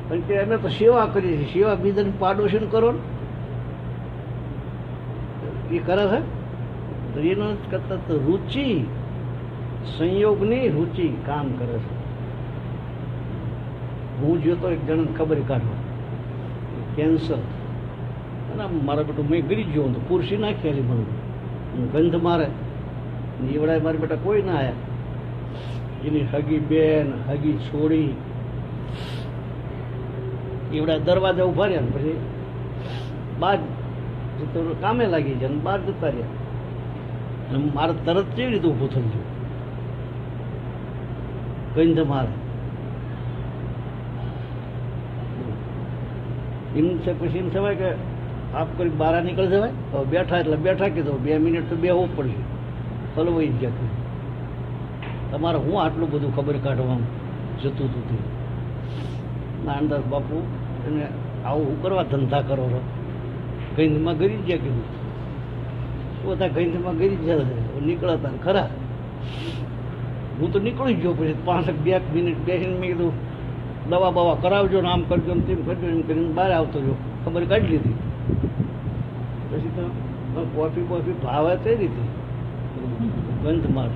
કારણ કે અમે તો સેવા કરીએ છીએ, સેવા બીજાની પાડોશી કરો ને, એ કરે છે. એનો કરતા તો રુચિ, સંયોગની રુચિ કામ કરે છે. હું જોતો એક જણ ખબર કાઢો, કેન્સર, અને મારા બેટું મેં ગરી ગયો તો પુરસી નાખી મને, ગંધ મારે, એવડાય મારા બેટા કોઈ ના આવ્યા. એની હગી બેન, હગી છોડી એવડા દરવાજા ઉભા રહ્યા, પછી બહાર કામે લાગી જાય, બહાર જતા રહ્યા. અને મારે તરત કેવી રીતે ઊભું થઈ ગયું, ગંધ મારે. એમ છે પછી એમ થવાય કે આપ કરી બહાર નીકળી જવાય. હવે બેઠા એટલે બેઠા કીધું, 2 મિનિટ તો બેહવું પડશે, હલવાઈ જ ગયા. તમારે હું આટલું બધું ખબર કાઢવામાં જતું હતું? નાનદાસ બાપુ એને આવું હું કરવા ધંધા કરો છો? ગંધમાં ગરી જ ગયા કીધું. બધા ગંધમાં ગરી જ નીકળતા ખરા. હું તો નીકળી ગયો. પછી 5-2 મિનિટ બેસીને મેં કીધું દવા બવા કરાવજો ને, આમ કરજો ને તેમ કરજો, એમ કરીને બહાર આવતો રહ્યો. ખબર કાઢી લીધી. પછી તો કોફી ભાવે કઈ રીતે ગંધ માર.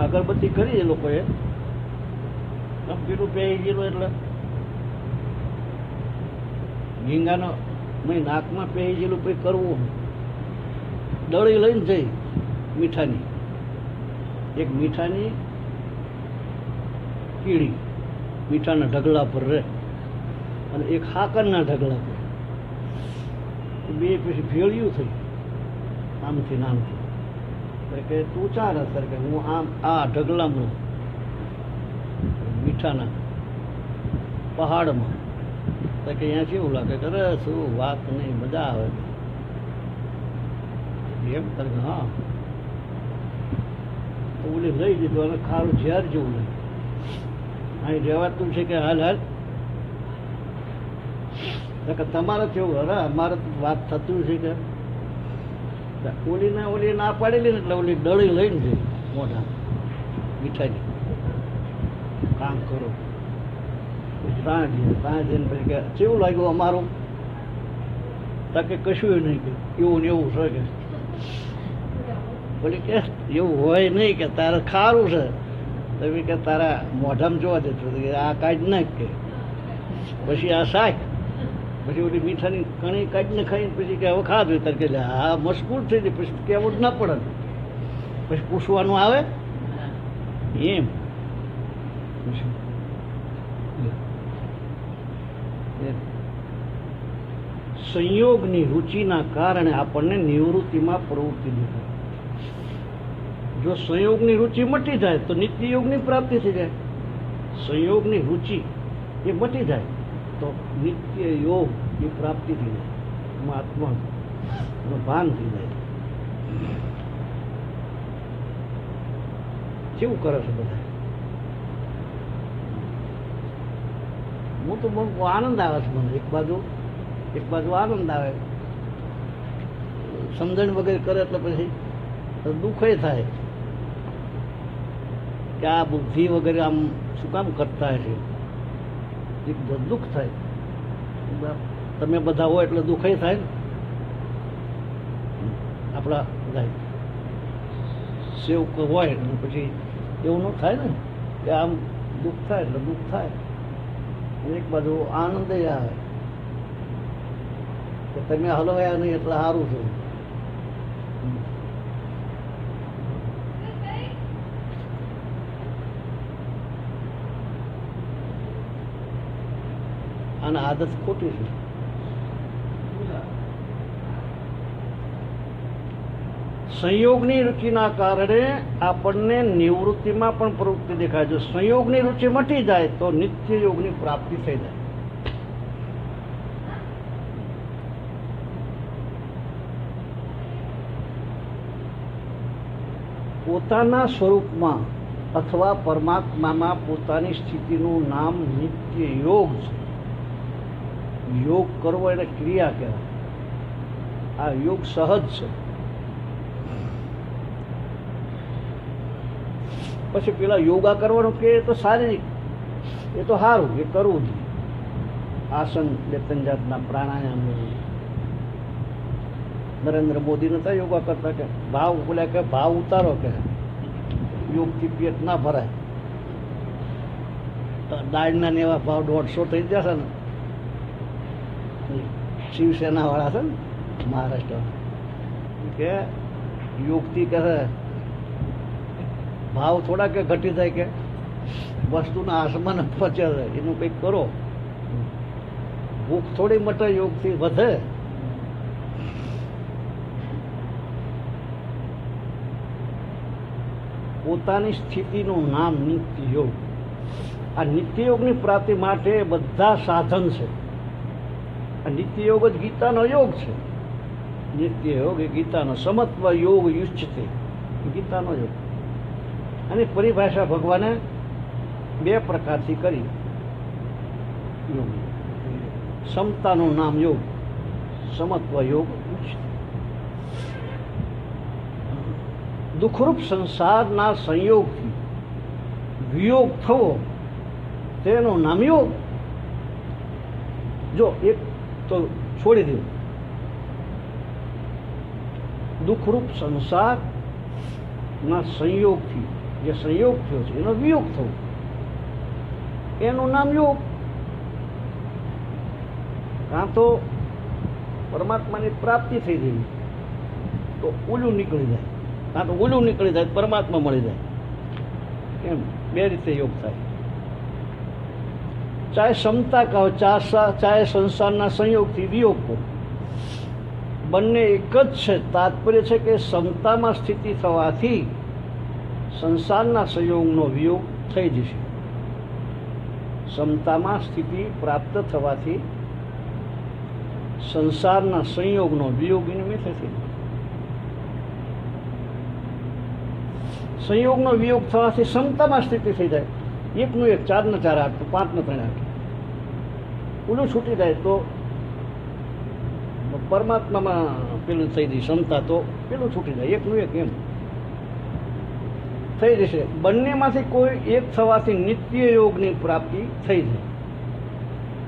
અગરબત્તી કરી એ લોકોએ, પેલું પહેરી ગયેલું એટલે ગીંગાનો નાકમાં પહેરી ગયેલું પછી કરવું. દળી લઈને જઈ મીઠાની, એક મીઠાની કીડી મીઠાના ઢગલા પર રહે, અને એક હાકરના ઢગલા પર. બે પછી ભેળિયું થઈ આમથી નામથી. કે તું ચાર અસર કે હું આમ આ ઢગલામાં મીઠાના પહાડમાં, તો કે અહીંયા કેવું લાગે? અરે શું વાત નહીં, મજા આવે એમ કરે. હા, તો ઓલી લઈ દીધું, અને ખારું ઝેર જેવું નહીં. અહીં રહેવાતું છે કે હાલ હાલ કે તમારે કેવું અરે અમારે તો વાત થતું છે કે ઓલી ના પાડેલી ને એટલે ઓલી ડળી લઈને જઈ મોઢા મીઠાઈ કામ કરો ત્યાં જઈને પછી કે કેવું લાગ્યું અમારું કે કશું નહીં કે એવું ને એવું છે કે બોલી કે એવું હોય નહીં કે તારે ખારું છે તમે કે તારા મોઢામાં જોવા દેતું કે આ કાઢી નાખ કે પછી આ શાક પછી ઓલી મીઠાની કણી કાઢીને ખાઈને પછી કે હવે ખાધું તારે કે હા મશગુલ થઈ જાય પછી કહેવું જ ના પડે પછી પૂછવાનું આવે એમ સંયોગની રુચિના કારણે આપણને નિવૃત્તિમાં પ્રવૃત્તિ દેખાય. જો સંયોગની રુચિ મટી જાય તો નિત્ય યોગની પ્રાપ્તિ થઈ જાય. સંયોગની રુચિ એ મટી જાય તો નિત્ય યોગની પ્રાપ્તિ થઈ જાય. એમાં આત્માનું ભાન થઈ જાય. કેવું કરે છે બધા? હું તો બહુ આનંદ આવે છે મને. એક બાજુ આનંદ આવે, સમજણ વગેરે કરે એટલે પછી દુઃખે થાય કે આ બુદ્ધિ વગેરે આમ શું કામ કરતા છે. એક દુઃખ થાય. તમે બધા હોય એટલે દુઃખે થાય ને. આપણા બધા સેવક હોય એટલે પછી એવું ન થાય ને કે આમ દુઃખ થાય એટલે દુઃખ થાય. એક બાજુ આનંદ આવે કે તમે હલવાયા નહીં એટલે સારું છે. અને આદત ખોટી છે. સંયોગની રુચિના કારણે આપણને નિવૃત્તિમાં પણ પ્રવૃત્તિ દેખાય. જો સંયોગની રુચિ મટી જાય તો નિત્ય યોગની પ્રાપ્તિ થઈ જાય. પોતાના સ્વરૂપમાં અથવા પરમાત્મામાં પોતાની સ્થિતિનું નામ નિત્ય યોગ છે. યોગ કરવો એને ક્રિયા કહેવાય. આ યોગ સહજ છે. પછી પેલા યોગા કરવાનું કે તો શારીરિક, એ તો સારું, એ કરવું જ. આસન બે ત્રણ જાતના પ્રાણાયામ. નરેન્દ્ર મોદી નતા યોગા કરતા કે ભાવ બોલ્યા કે ભાવ ઉતારો કે યોગથી પેટ ના ભરાય. દાળના ને એવા ભાવ 150 થઈ જશે ને. શિવસેના વાળા છે ને મહારાષ્ટ્ર કે યોગથી કહે ભાવ થોડા કે ઘટી જાય કે વસ્તુના આસમાન પહોંચે છે. એનું કંઈક કરો. ભૂખ થોડી મટે યોગથી વધે. પોતાની સ્થિતિનું નામ નિત્ય યોગ. આ નિત્ય યોગની પ્રાપ્તિ માટે બધા સાધન છે. આ નિત્ય યોગ જ ગીતાનો યોગ છે. નિત્ય યોગ એ ગીતાનો સમત્વ યોગ યુચ્યતે, ગીતાનો યોગ. અને પરિભાષા ભગવાને 2 પ્રકારથી કરી. યોગ સમતાનું નામ યોગ, સમત્વ યોગ. દુઃખરૂપ સંસારના સંયોગથી વિયોગ થવો તેનું નામ યોગ. જો એક તો છોડી દેવું. દુઃખરૂપ સંસારના સંયોગથી જે સંયોગ થયો છે એનો વિયોગ થવો એનું નામ યોગ. કાં તો પરમાત્માની પ્રાપ્તિ થઈ જવી તો ઓલું નીકળી જાય, કાં તો ઓલું નીકળી જાય પરમાત્મા મળી જાય. એમ 2 રીતે યોગ થાય. ચાહે ક્ષમતા કહો, ચાહે સંસારના સંયોગથી વિયોગ કહો, બંને એક જ છે. તાત્પર્ય છે કે ક્ષમતામાં સ્થિતિ થવાથી સંસારના સંયોગનો વિયોગ થઈ જશે. ક્ષમતામાં સ્થિતિ પ્રાપ્ત થવાથી સંસારના સંયોગનો વિયોગ નિમિત્ત થશે. સંયોગનો વિયોગ થવાથી ક્ષમતામાં સ્થિતિ થઈ જાય. 1 નું 1, 4 ને 4 8, 5 ને 3 8. ઓલું છૂટી જાય તો પરમાત્મામાં પેલું થઈ જઈ ક્ષમતા, તો પેલું છૂટી જાય, એકનું એક એમ થઈ જશે. બંનેમાંથી કોઈ એક થવાથી નિત્ય યોગની પ્રાપ્તિ થઈ જાય.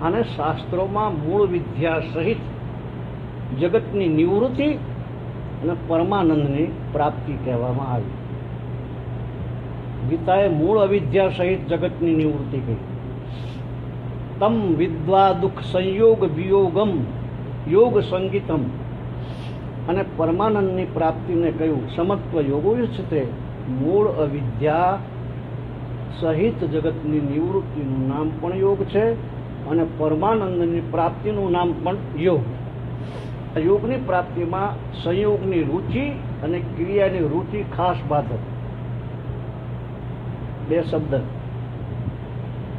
અને શાસ્ત્રોમાં મૂળ વિદ્યા સહિત જગતની નિવૃત્તિ અને પરમાનંદની પ્રાપ્તિ કહેવામાં આવી. ગીતાએ મૂળ અવિદ્યા સહિત જગતની નિવૃત્તિ કહી. તમ વિદ્વા દુઃખ સંયોગ વિયોગમ યોગ સંગીતમ, અને પરમાનંદની પ્રાપ્તિને કહ્યું સમત્વ યોગો છે. મૂળ અવિદ્યા સહિત જગતની નિવૃત્તિનું નામ પણ યોગ છે, અને પરમાનંદની પ્રાપ્તિનું નામ પણ યોગ. યોગની પ્રાપ્તિમાં સંયોગની રુચિ અને ક્રિયાની રુચિ ખાસ બાધક. બે શબ્દ.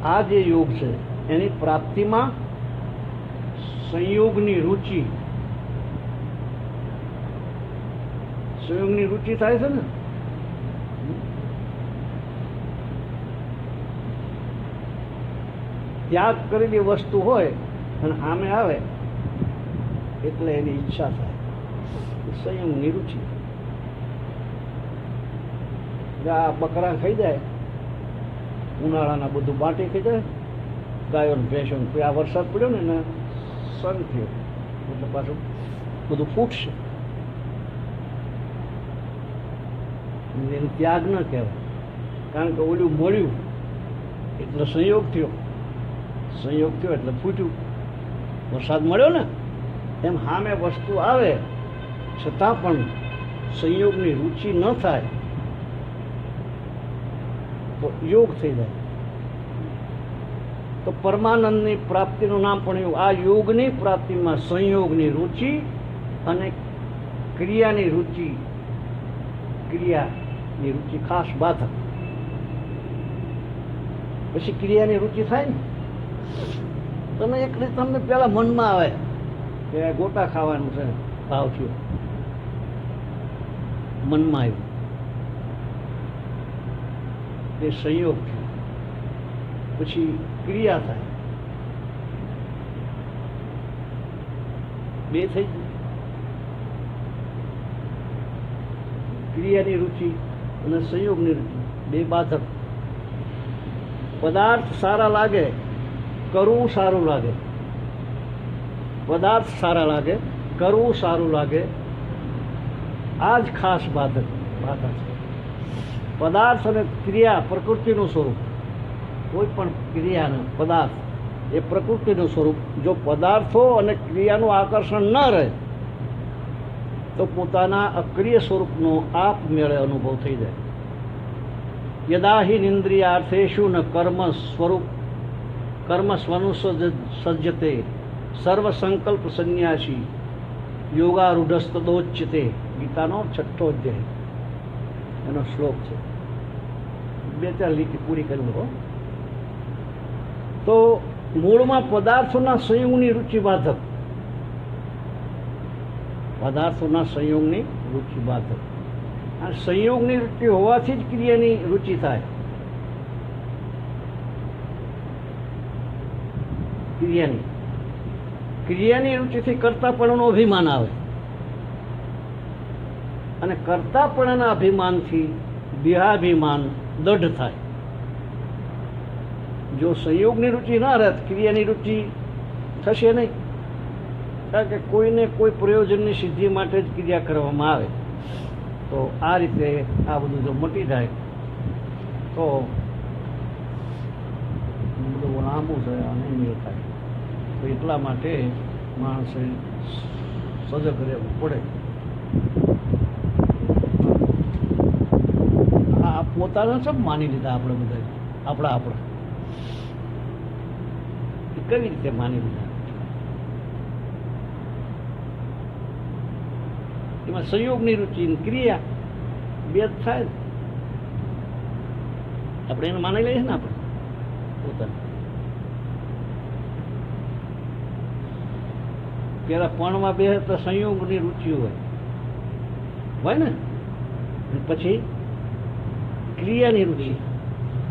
આ જે યોગ છે એની પ્રાપ્તિમાં સંયોગની રુચિ, સંયોગની રુચિ થાય છે ને. ત્યાગ કરેલી વસ્તુ હોય અને સામે આવે એટલે એની ઈચ્છા થાય, સંયમની રુચિ. આ બકરા ખાઈ જાય, ઉનાળાના બધું બાટી ખાઈ જાય, ગાયોને ભેંસો. આ વરસાદ પડ્યો ને એને સન થયો એટલે પાછું બધું ફૂટશે. એને ત્યાગ ન કહેવાય, કારણ કે ઓલું મળ્યું એટલે સંયોગ થયો, સંયોગ થયો એટલે ફૂટ્યું. વરસાદ મળ્યો ને એમ સામે વસ્તુ આવે છતાં પણ સંયોગની રુચિ ન થાય તો યોગ થઈ જાય. તો પરમાનંદની પ્રાપ્તિનું નામ પણ યોગ. આ યોગની પ્રાપ્તિમાં સંયોગની રુચિ અને ક્રિયાની રુચિ, ક્રિયાની રુચિ ખાસ બાધક. પછી ક્રિયાની રુચિ થાય ને, તમે એક રીતે તમને પેલા મનમાં આવે કે ગોટા ખાવાનું છે, ભાવ થયો, મનમાં આવ્યું, એ સંયોગ થયો. પછી ક્રિયા થાય, બે થઈ ગયું. ક્રિયાની રુચિ અને સંયોગની રુચિ બે બાધક. પદાર્થ સારા લાગે, કરવું સારું લાગે. પદાર્થ સારા લાગે, કરવું સારું લાગે, આ જ ખાસ બાધક બાધા છે. પદાર્થ અને ક્રિયા પ્રકૃતિનું સ્વરૂપ. કોઈ પણ ક્રિયાના પદાર્થ એ પ્રકૃતિનું સ્વરૂપ. જો પદાર્થો અને ક્રિયાનું આકર્ષણ ન રહે તો પોતાના અક્રિય સ્વરૂપનો આપમેળે અનુભવ થઈ જાય. યદા હિ ઇન્દ્રિયાર્થેષુ ન કર્મ સ્વરૂપ કર્મ સ્વનુસજ્જતે સર્વ સંકલ્પ સંન્યાસી યોગારૂઢસ્તદોચ્યતે. ગીતાનો 6ઠ્ઠો અધ્યાય એનો શ્લોક છે. 2-4 લીટી પૂરી કરી લો. તો મૂળમાં પદાર્થોના સંયોગની રુચિ બાધક. પદાર્થોના સંયોગની રુચિ બાધક. આ સંયોગની રુચિ હોવાથી જ ક્રિયાની રુચિ થાય. ક્રિયાની રુચિથી કર્તાપણું અભિમાન આવે, અને કર્તાપણના અભિમાનથી દેહાભિમાન દઢ થાય. જો સંયોગની રુચિ ના રહે, ક્રિયાની રુચિ થશે નહીં. કારણ કે કોઈને કોઈ પ્રયોજનની સિદ્ધિ માટે જ ક્રિયા કરવામાં આવે. તો આ રીતે આ બધું જો મટી જાય તો બધું લાંબુ છે અને મેળ થાય. તો એટલા માટે માણસે સજગ રહેવું પડે. આ પોતાના સબ માની લીધા આપણે બધા, આપણા કેવી રીતે માની લીધા? એમાં સંયોગની રુચિ ક્રિયા બે જ થાય. આપણે એને માની લઈએ ને, આપણે પોતાને પેલા પણમાં બે તો સંયોગની રુચિ હોય ને, પછી ક્રિયાની રુચિ,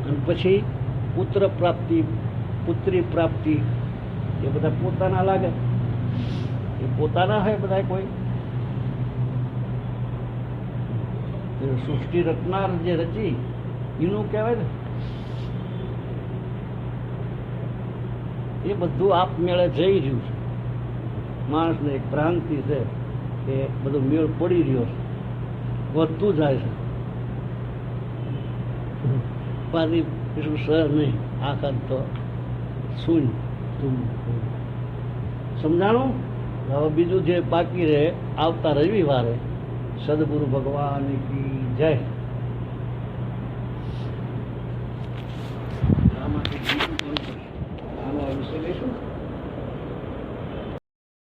અને પછી પુત્ર પ્રાપ્તિ, પુત્રી પ્રાપ્તિ, એ બધા પોતાના લાગે. એ પોતાના હોય બધા કોઈ એ સૃષ્ટિ રચનાર જે રચી એનું કહેવાય ને એ બધું આપમેળે જઈ રહ્યું છે. માણસને એક ભ્રાંતિ છે કે બધું મેળ પડી રહ્યો છે, વધતું જાય છે. પાછી શું સર નહીં, આખા તો શૂન્ય. સમજાણું? હવે બીજું જે બાકી રહે આવતા રવિવારે. સદગુરુ ભગવાન કી જય.